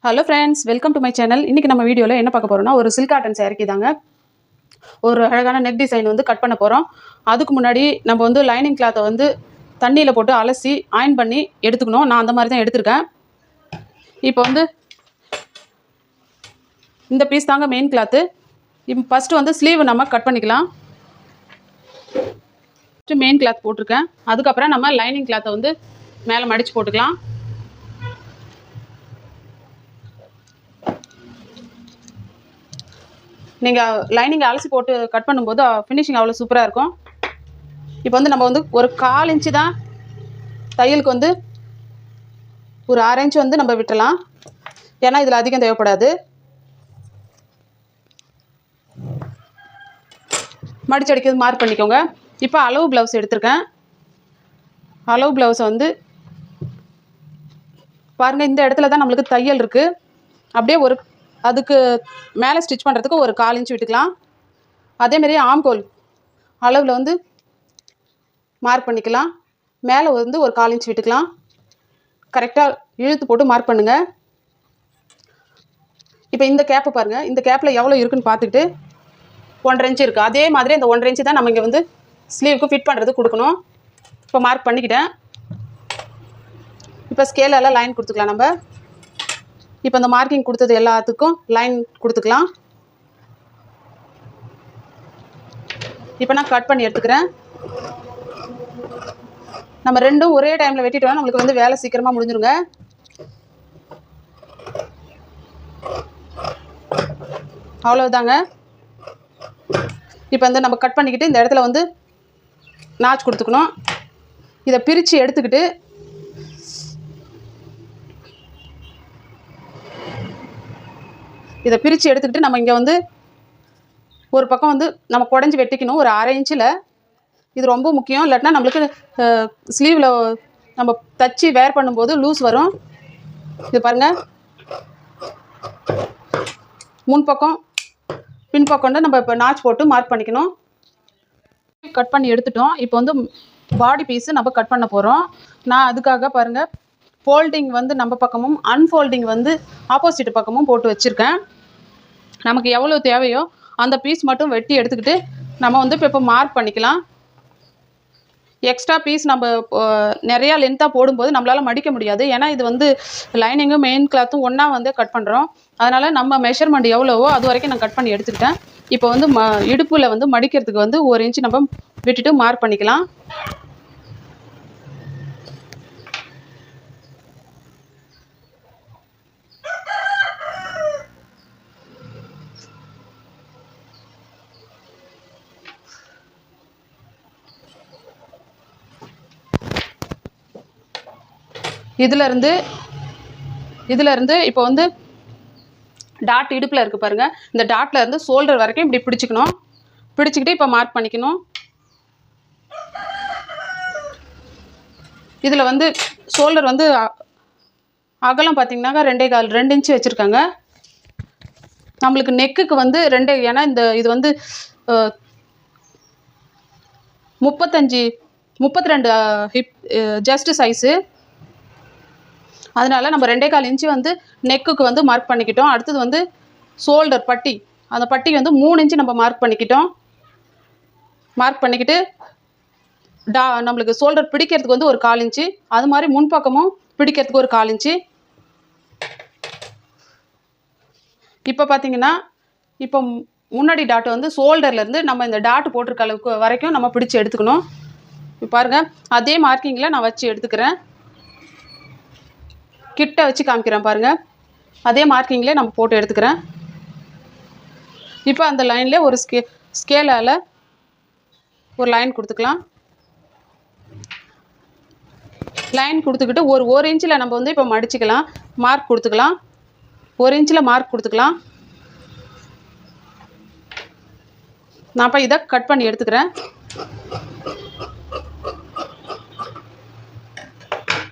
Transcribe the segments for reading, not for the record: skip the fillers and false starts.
Hello friends, welcome to my channel. இன்றைக்கி நம்ம வீடியோவில் என்ன பார்க்க போகிறோம்னா, ஒரு சில்க் காட்டன் சேரீக்கு தாங்க ஒரு அழகான நெக் டிசைன் வந்து கட் பண்ண போகிறோம். அதுக்கு முன்னாடி நம்ம வந்து லைனிங் கிளாத்தை வந்து தண்ணியில் போட்டு அலசி அயன் பண்ணி எடுத்துக்கணும். நான் அந்த மாதிரி தான் எடுத்திருக்கேன். இப்போ வந்து இந்த பீஸ் தாங்க மெயின் கிளாத்து. இப்போ ஃபஸ்ட்டு வந்து ஸ்லீவ் நம்ம கட் பண்ணிக்கலாம். ஃபஸ்ட்டு மெயின் கிளாத் போட்டிருக்கேன். அதுக்கப்புறம் நம்ம லைனிங் கிளாத்தை வந்து மேலே மடித்து போட்டுக்கலாம். நீங்கள் லைனிங் அலசி போட்டு கட் பண்ணும்போது ஃபினிஷிங் அவ்வளோ சூப்பராக இருக்கும். இப்போ வந்து நம்ம வந்து ஒரு 1/4 இன்ச்சு தான் தையலுக்கு வந்து ஒரு 1/2 இன்ச்சு வந்து நம்ம விட்டுறலாம். ஏன்னா இதில் அதிகம் தேவைப்படாது. மடிச்சு அடிக்கிறது மார்க் பண்ணிக்கோங்க. இப்போ அளவு ப்ளவுஸ் எடுத்திருக்கேன். அளவு ப்ளவுஸை வந்து பாருங்கள், இந்த இடத்துல தான் நம்மளுக்கு தையல் இருக்குது. அப்படியே ஒரு அதுக்கு மேலே ஸ்டிச் பண்ணுறதுக்கு ஒரு 1/4 இன்ச்சு விட்டுக்கலாம். அதேமாரி ஆம்கோல் அளவில் வந்து மார்க் பண்ணிக்கலாம். மேலே வந்து ஒரு 1/4 இன்ச்சு விட்டுக்கலாம். கரெக்டாக இழுத்து போட்டு மார்க் பண்ணுங்கள். இப்போ இந்த கேப்பை பாருங்கள், இந்த கேப்பில் எவ்வளோ இருக்குன்னு பார்த்துக்கிட்டு 1/2 இன்ச்சு இருக்குது. அதே மாதிரி இந்த 1/2 இன்ச்சு தான் நம்ம இங்கே வந்து ஸ்லீவுக்கு ஃபிட் பண்ணுறதுக்கு கொடுக்கணும். இப்போ மார்க் பண்ணிக்கிட்டேன். இப்போ ஸ்கேலால் லைன் கொடுத்துக்கலாம். நம்ம இப்போ இந்த மார்க்கிங் கொடுத்தது எல்லாத்துக்கும் லைன் கொடுத்துக்கலாம். இப்போ நான் கட் பண்ணி எடுத்துக்கிறேன். நம்ம ரெண்டும் ஒரே டைமில் வெட்டிட்டோம்னா நம்மளுக்கு வந்து வேலை சீக்கிரமாக முடிஞ்சிருங்க. அவ்வளோதாங்க. இப்போ வந்து நம்ம கட் பண்ணிக்கிட்டு இந்த இடத்துல வந்து நாச் கொடுத்துக்கணும். இதை பிரித்து எடுத்துக்கிட்டு நம்ம இங்கே வந்து ஒரு பக்கம் வந்து நம்ம குடஞ்சி வெட்டிக்கணும். ஒரு 1/2 இன்ச்சில். இது ரொம்ப முக்கியம். இல்லாட்டினா நம்மளுக்கு ஸ்லீவில் நம்ம தச்சு வேர் பண்ணும்போது லூஸ் வரும். இது பாருங்கள், முன்பக்கம் பின்பக்கம் நம்ம இப்போ நாச் போட்டு மார்க் பண்ணிக்கணும். கட் பண்ணி எடுத்துட்டோம். இப்போ வந்து பாடி பீஸு நம்ம கட் பண்ண போகிறோம். நான் அதுக்காக பாருங்கள், ஃபோல்டிங் வந்து நம்ம பக்கமும் அன்ஃபோல்டிங் வந்து ஆப்போசிட் பக்கமும் போட்டு வச்சுருக்கேன். நமக்கு எவ்வளோ தேவையோ அந்த பீஸ் மட்டும் வெட்டி எடுத்துக்கிட்டு நம்ம வந்து இப்போ மார்க் பண்ணிக்கலாம். எக்ஸ்ட்ரா பீஸ் நம்ம நிறையா லென்த்தாக போடும்போது நம்மளால் மடிக்க முடியாது. ஏன்னா இது வந்து லைனிங்கும் மெயின் கிளாத்தும் ஒன்றா வந்து கட் பண்ணுறோம். அதனால் நம்ம மெஷர்மெண்ட் எவ்வளவோ அது வரைக்கும் நான் கட் பண்ணி எடுத்துக்கிட்டேன். இப்போ வந்து இடுப்பில் வந்து மடிக்கிறதுக்கு வந்து 1 இன்ச்சு நம்ம விட்டுட்டு மார்க் பண்ணிக்கலாம். இதிலேருந்து இப்போ வந்து டாட் இடுப்பில் இருக்குது பாருங்கள். இந்த டாட்டில் இருந்து ஷோல்டர் வரைக்கும் இப்படி பிடிச்சிக்கணும். பிடிச்சிக்கிட்டு இப்போ மார்க் பண்ணிக்கணும். இதில் வந்து ஷோல்டர் வந்து அகலம் பார்த்திங்கனாக்கா 2 இன்ச்சு வச்சுருக்காங்க. நம்மளுக்கு நெக்குக்கு வந்து 2, ஏன்னா இது வந்து 32 ஹிப் ஜஸ்ட் சைஸு. அதனால் நம்ம 2.25 இன்ச்சு வந்து நெக்குக்கு வந்து மார்க் பண்ணிக்கிட்டோம். அடுத்தது வந்து ஷோல்டர் பட்டி, அந்த பட்டிக்கு வந்து 3 இன்ச்சு நம்ம மார்க் பண்ணிக்கிட்டோம். மார்க் பண்ணிக்கிட்டு நம்மளுக்கு ஷோல்டர் பிடிக்கிறதுக்கு வந்து ஒரு 1/4 இன்ச்சு, அது மாதிரி முன்பக்கமும் பிடிக்கிறதுக்கு ஒரு 1/4 இன்ச்சு. இப்போ பார்த்தீங்கன்னா, இப்போ முன்னாடி டாட் வந்து ஷோல்டர்லேருந்து நம்ம இந்த டாட் போட்டிருக்க அளவுக்கு வரைக்கும் நம்ம பிடிச்சி எடுத்துக்கணும். இப்போ பாருங்கள், அதே மார்க்கிங்கில் நான் வச்சு எடுத்துக்கிறேன். கிட்ட வச்சு காமிக்கிறேன் பாருங்கள். அதே மார்க்கிங்லேயே நம்ம போட்டு எடுத்துக்கிறேன். இப்போ அந்த லைன்லேயே ஒரு ஸ்கேலால் ஒரு லைன் கொடுத்துக்கலாம். லைன் கொடுத்துக்கிட்டு ஒரு 1 இன்ச்சில் நம்ம வந்து இப்போ மடிச்சுக்கலாம். மார்க் கொடுத்துக்கலாம். 1 இன்ச்சில் மார்க் கொடுத்துக்கலாம். நான் இப்போ இதை கட் பண்ணி எடுத்துக்கிறேன்.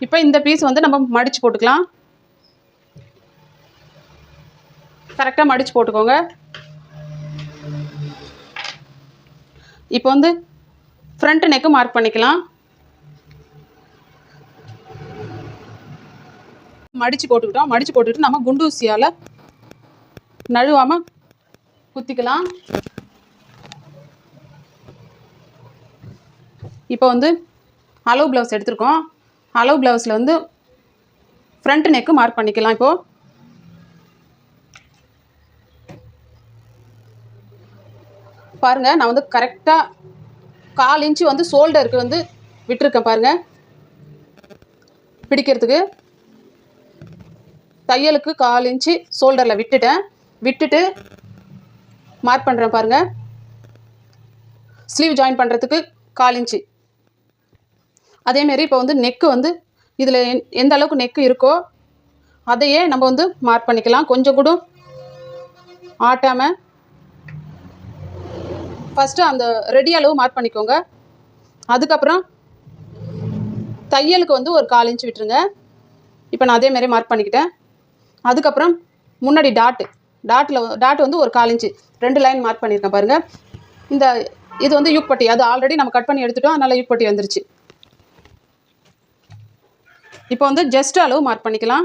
இப்போ இந்த பீஸ் வந்து நம்ம மடித்து போட்டுக்கலாம். கரெக்டாக மடித்து போட்டுக்கோங்க. இப்போ வந்து ஃப்ரண்ட் நெக்கு மார்க் பண்ணிக்கலாம். மடித்து போட்டுக்கிட்டோம். மடித்து போட்டுக்கிட்டு நம்ம குண்டூசியால் நழுவாமல் குத்திக்கலாம். இப்போ வந்து அளவு ப்ளவுஸ் எடுத்துருக்கோம். அளவு ப்ளவுஸில் வந்து ஃப்ரண்ட் நெக்கு மார்க் பண்ணிக்கலாம். இப்போது பாருங்கள், நான் வந்து கரெக்டாக 1/4 இன்ச்சு வந்து ஷோல்டருக்கு வந்து விட்டுருக்கேன். பாருங்கள், பிடிக்கிறதுக்கு தையலுக்கு 1/4 இன்ச்சு ஷோல்டரில் விட்டுட்டு மார்க் பண்ணுறேன். பாருங்கள், ஸ்லீவ் ஜாயின் பண்ணுறதுக்கு 1/4 இன்ச்சு. அதேமாரி இப்போ வந்து நெக்கு வந்து இதில் எந்த அளவுக்கு நெக்கு இருக்கோ அதையே நம்ம வந்து மார்க் பண்ணிக்கலாம். கொஞ்சம் கூட ஆட்டாமல் ஃபஸ்ட்டு அந்த ரெடி அளவு மார்க் பண்ணிக்கோங்க. அதுக்கப்புறம் தையலுக்கு வந்து ஒரு 1/4 இன்ச்சு விட்டுருங்க. இப்போ நான் அதேமாரி மார்க் பண்ணிக்கிட்டேன். அதுக்கப்புறம் முன்னாடி டாட் வந்து ஒரு 1/4 இன்ச்சு 2 லைன் மார்க் பண்ணியிருக்கேன். பாருங்கள், இது வந்து யூக்பட்டி. அது ஆல்ரெடி நம்ம கட் பண்ணி எடுத்துட்டோம், அதனால் யூக்பட்டி வந்துருச்சு. இப்போ வந்து ஜஸ்ட் அளவு மார்க் பண்ணிக்கலாம்.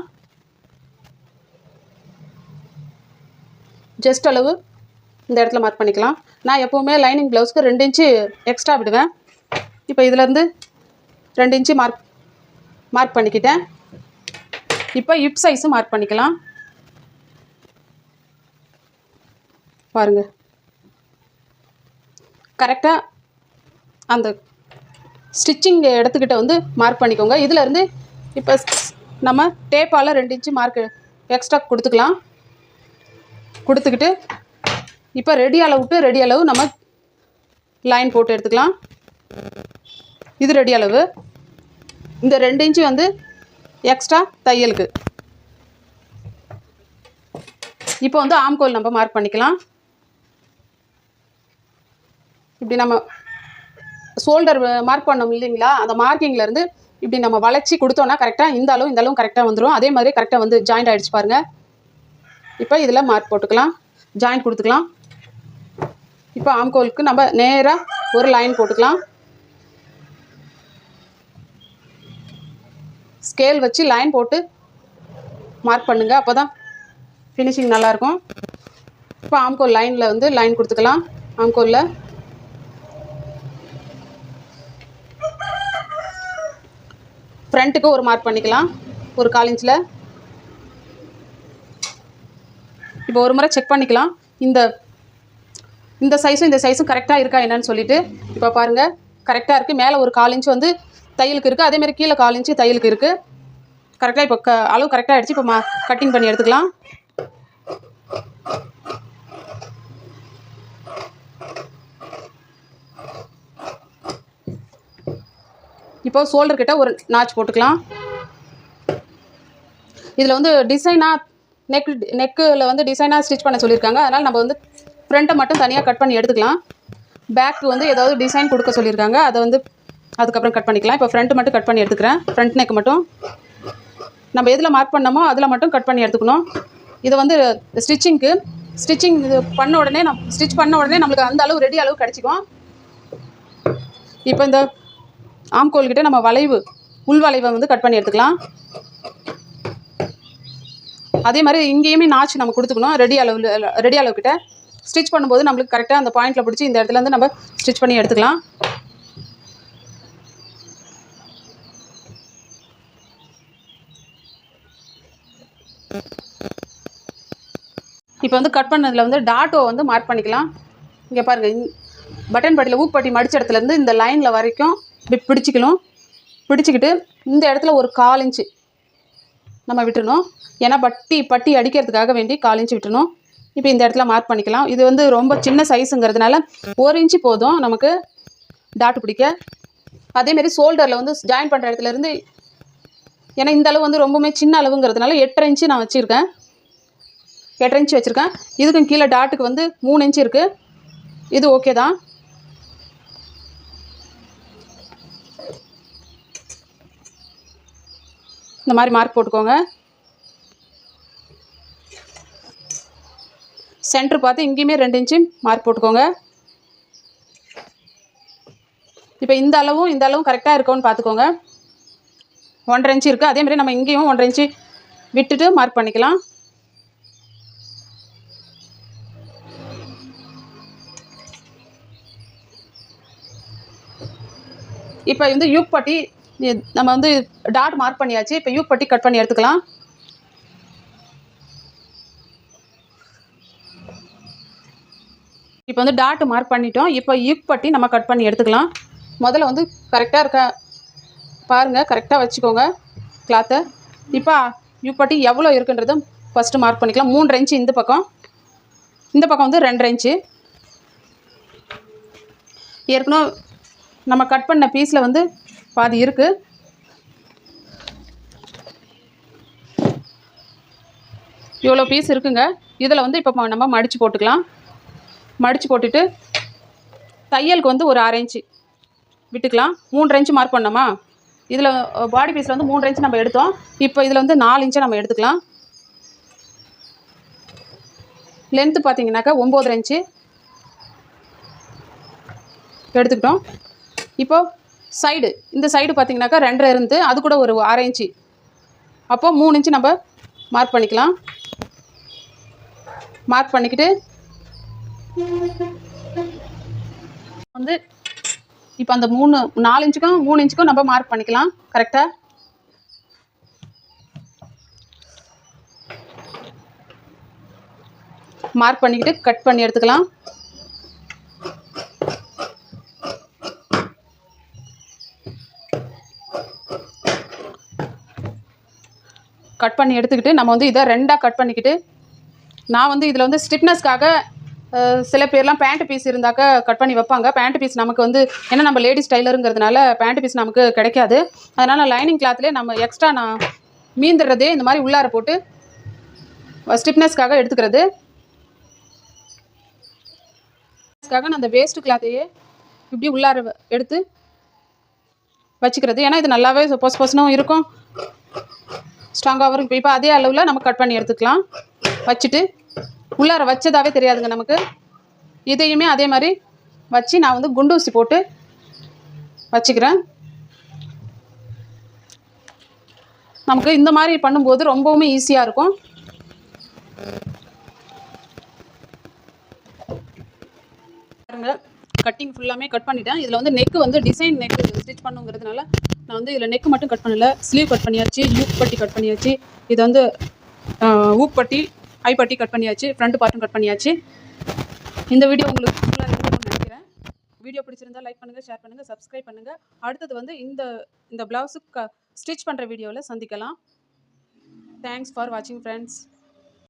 ஜஸ்ட் அளவு இந்த இடத்துல மார்க் பண்ணிக்கலாம். நான் எப்போவுமே லைனிங் ப்ளவுஸ்க்கு 2 இன்ச்சு எக்ஸ்ட்ரா விடுவேன். இப்போ இதிலேருந்து 2 இன்ச்சு மார்க் பண்ணிக்கிட்டேன். இப்போ ஹிப் சைஸும் மார்க் பண்ணிக்கலாம். பாருங்கள், கரெக்டாக அந்த ஸ்டிச்சிங் இடத்துக்கிட்ட வந்து மார்க் பண்ணிக்கோங்க. இதிலேருந்து இப்போ நம்ம டேப்பால் 2 இன்ச்சு மார்க் எக்ஸ்ட்ரா கொடுத்துக்கிட்டு இப்போ ரெடி அளவு நம்ம லைன் போட்டு எடுத்துக்கலாம். இது ரெடி அளவு. இந்த 2 இன்ச்சு வந்து எக்ஸ்ட்ரா தையலுக்கு. இப்போ வந்து ஆம்கோல் நம்ம மார்க் பண்ணிக்கலாம். இப்படி நம்ம ஷோல்டர் மார்க் பண்ணோம் இல்லைங்களா, அந்த மார்க்கிங்லேருந்து இப்படி நம்ம வளைச்சி கொடுத்தோன்னா கரெக்டாக இந்த அளவும் கரெக்டாக வந்துடும். அதே மாதிரி கரெக்டாக வந்து ஜாயிண்ட் ஆகிடுச்சு. பாருங்கள், இப்போ இதில் மார்க் போட்டுக்கலாம், ஜாயிண்ட் கொடுத்துக்கலாம். இப்போ ஆம்கோலுக்கு நம்ம நேராக ஒரு லைன் போட்டுக்கலாம். ஸ்கேல் வச்சு லைன் போட்டு மார்க் பண்ணுங்கள், அப்போ தான் ஃபினிஷிங் நல்லாயிருக்கும். இப்போ ஆம்கோல் லைனில் வந்து லைன் கொடுத்துக்கலாம். ஆம்கோலில் ஃப்ரண்ட்டுக்கு ஒரு மார்க் பண்ணிக்கலாம், ஒரு 1/4 இன்ச்சில். இப்போ ஒரு முறை செக் பண்ணிக்கலாம், இந்த சைஸும் கரெக்டாக இருக்கா என்னன்னு சொல்லிட்டு. இப்போ பாருங்கள், கரெக்டாக இருக்குது. மேலே ஒரு 1/4 இன்ச்சு வந்து தையலுக்கு இருக்குது, அதேமாதிரி கீழே 1/4 இன்ச்சு தையலுக்கு இருக்குது. கரெக்டாக இப்போ அளவு கரெக்டாக ஆகிடுச்சு. இப்போ கட்டிங் பண்ணி எடுத்துக்கலாம். இப்போ ஷோல்டர் கிட்ட ஒரு நாச் போட்டுக்கலாம். இதில் வந்து டிசைனாக நெக்கில் வந்து டிசைனாக ஸ்டிச் பண்ண சொல்லியிருக்காங்க. அதனால் நம்ம வந்து ஃப்ரண்ட்டை மட்டும் தனியாக கட் பண்ணி எடுத்துக்கலாம். பேக்கு வந்து ஏதாவது டிசைன் கொடுக்க சொல்லியிருக்காங்க, அதை வந்து அதுக்கப்புறம் கட் பண்ணிக்கலாம். இப்போ ஃப்ரண்ட் மட்டும் கட் பண்ணி எடுத்துக்கிறேன். ஃப்ரண்ட் நெக் மட்டும் நம்ம எதில் மார்க் பண்ணோமோ அதில் மட்டும் கட் பண்ணி எடுத்துக்கணும். இதை வந்து ஸ்டிச்சிங் பண்ண உடனே நம்மளுக்கு அந்த அளவு ரெடி அளவு கிடச்சிக்கும். இப்போ இந்த ஆம்கோல் கிட்ட நம்ம உள் வளைவை வந்து கட் பண்ணி எடுத்துக்கலாம். அதே மாதிரி இங்கேயுமே நாச்சு நம்ம கொடுத்துக்கணும். ரெடி அளவுக்கிட்ட ஸ்டிச் பண்ணும்போது நம்மளுக்கு கரெக்டாக அந்த பாயிண்டில் பிடிச்சி இந்த இடத்துல இருந்து நம்ம ஸ்டிச் பண்ணி எடுத்துக்கலாம். இப்போ வந்து கட் பண்ணதில் வந்து டாட்டோ வந்து மார்க் பண்ணிக்கலாம். இங்கே பாருங்கள், பட்டன் பட்டியில் ஊப்பட்டி மடித்த இடத்துலேருந்து இந்த லைனில் வரைக்கும் இப்படி பிடிச்சிக்கிட்டு இந்த இடத்துல ஒரு 1/4 இன்ச்சு நம்ம விட்டுணும். ஏன்னா பட்டி அடிக்கிறதுக்காக வேண்டி 1/4 இன்ச்சு விட்டுணும். இப்போ இந்த இடத்துல மார்க் பண்ணிக்கலாம். இது வந்து ரொம்ப சின்ன சைஸுங்கிறதுனால 1 இன்ச்சு போதும் நமக்கு டாட்டு பிடிக்க. அதேமாரி ஷோல்டரில் வந்து ஜாயின் பண்ணுற இடத்துலேருந்து, ஏன்னா இந்த அளவு வந்து ரொம்பவுமே சின்ன அளவுங்கிறதுனால 8.5 இன்ச்சு நான் வச்சுருக்கேன். 8.5 இன்ச்சு வச்சுருக்கேன். இதுக்கும் கீழே டாட்டுக்கு வந்து 3 இன்ச்சு இருக்குது. இது ஓகே தான். இந்த மாதிரி மார்க் போட்டுக்கோங்க. சென்டர் பார்த்து இங்கேயுமே 2 இன்ச்சு மார்க் போட்டுக்கோங்க. இப்போ இந்த அளவும் கரெக்டாக இருக்கும்னு பார்த்துக்கோங்க. 1.5 இன்ச்சு இருக்குது. அதேமாதிரி நம்ம இங்கேயும் 1.5 இன்ச்சு விட்டுட்டு மார்க் பண்ணிக்கலாம். இப்போ வந்து யூக் பட்டி நம்ம வந்து டாட் மார்க் பண்ணியாச்சு. இப்போ யூக் பட்டி கட் பண்ணி எடுத்துக்கலாம். இப்போ வந்து டாட் மார்க் பண்ணிட்டோம். இப்போ யூக் பட்டி நம்ம கட் பண்ணி எடுத்துக்கலாம். முதல்ல வந்து கரெக்டாக இருக்க பாருங்கள், கரெக்டாக வச்சுக்கோங்க கிளாத்தை. இப்போ யூக் பட்டி எவ்வளோ இருக்குன்றதை ஃபஸ்ட்டு மார்க் பண்ணிக்கலாம். 3 இன்ச்சு இந்த பக்கம் வந்து 2 இன்ச்சு. ஏற்கனவே நம்ம கட் பண்ண பீஸில் வந்து பாதி இருக்குது. இவ்வளோ பீஸ் இருக்குங்க. இதில் வந்து இப்போ நம்ம மடித்து போட்டுக்கலாம். மடித்து போட்டுட்டு தையலுக்கு வந்து ஒரு 1/2 இன்ச்சு விட்டுக்கலாம். 3 இன்ச்சு மார்க் பண்ணோமா, இதில் பாடி பீஸில் வந்து 3 இன்ச்சு நம்ம எடுத்தோம். இப்போ இதில் வந்து 4 இன்ச்சை நம்ம எடுத்துக்கலாம். லென்த்து பார்த்தீங்கன்னாக்கா 9 இன்ச்சு எடுத்துக்கிட்டோம். இப்போது சைடு, இந்த சைடு பார்த்தீங்கன்னாக்கா 2 இருந்து அது கூட ஒரு 1/2 இன்ச்சு, அப்போது 3 இன்ச்சு நம்ம மார்க் பண்ணிக்கலாம். மார்க் பண்ணிக்கிட்டு வந்து இப்போ அந்த 4 இன்ச்சுக்கும் 3 இன்ச்சுக்கும் நம்ம மார்க் பண்ணிக்கலாம். கரெக்டாக மார்க் பண்ணிக்கிட்டு கட் பண்ணி எடுத்துக்கலாம். கட் பண்ணி எடுத்துக்கிட்டு நம்ம வந்து இதை 2ஆக கட் பண்ணிக்கிட்டு, நான் வந்து இதில் வந்து ஸ்டிப்னஸ்க்காக சில பேர்லாம் பேண்ட் பீஸ் இருந்தாக்க கட் பண்ணி வைப்பாங்க. பேண்ட் பீஸ் நமக்கு வந்து ஏன்னா நம்ம லேடிஸ் டைலருங்கிறதுனால பேண்ட் பீஸ் நமக்கு கிடைக்காது. அதனால் லைனிங் கிளாத்லேயே நம்ம எக்ஸ்ட்ரா நான் மீந்துடுறதே இந்த மாதிரி உள்ளார போட்டு ஸ்டிப்னஸ்க்காக எடுத்துக்கிறது. நான் அந்த வேஸ்ட் கிளாத்தையே இப்படி உள்ளார எடுத்து வச்சுக்கிறது. ஏன்னா இது நல்லாவே பொசனும் இருக்கும், ஸ்ட்ராங்காகவும் இருக்கும். இப்போ அதே அளவில் நம்ம கட் பண்ணி எடுத்துக்கலாம். வச்சுட்டு உள்ளார வச்சதாகவே தெரியாதுங்க நமக்கு. இதையுமே அதே மாதிரி வச்சு நான் வந்து குண்டூசி போட்டு வச்சுக்கிறேன். நமக்கு இந்த மாதிரி பண்ணும்போது ரொம்பவுமே ஈஸியாக இருக்கும். பாருங்கள், கட்டிங் ஃபுல்லாமே கட் பண்ணிட்டேன். இதில் வந்து நெக்கு வந்து டிசைன் நெக்கு ஸ்டிச் பண்ணுங்கிறதுனால நான் வந்து இதில் நெக்கு மட்டும் கட் பண்ணலை. ஸ்லீவ் கட் பண்ணியாச்சு, யூக் பட்டி கட் பண்ணியாச்சு, இது வந்து ஊக் பட்டி ஐ பட்டி கட் பண்ணியாச்சு, ஃப்ரண்ட் பார்ட்டும் கட் பண்ணியாச்சு. இந்த வீடியோ உங்களுக்கு ஃபுல்லாக இருக்கும்னு நினைக்கிறேன். வீடியோ பிடிச்சிருந்தால் லைக் பண்ணுங்கள், ஷேர் பண்ணுங்கள், சப்ஸ்கிரைப் பண்ணுங்கள். அடுத்தது வந்து இந்த ப்ளவுஸுக்கு ஸ்டிச் பண்ணுற வீடியோவில் சந்திக்கலாம். தேங்க்ஸ் ஃபார் வாட்சிங் ஃப்ரெண்ட்ஸ்.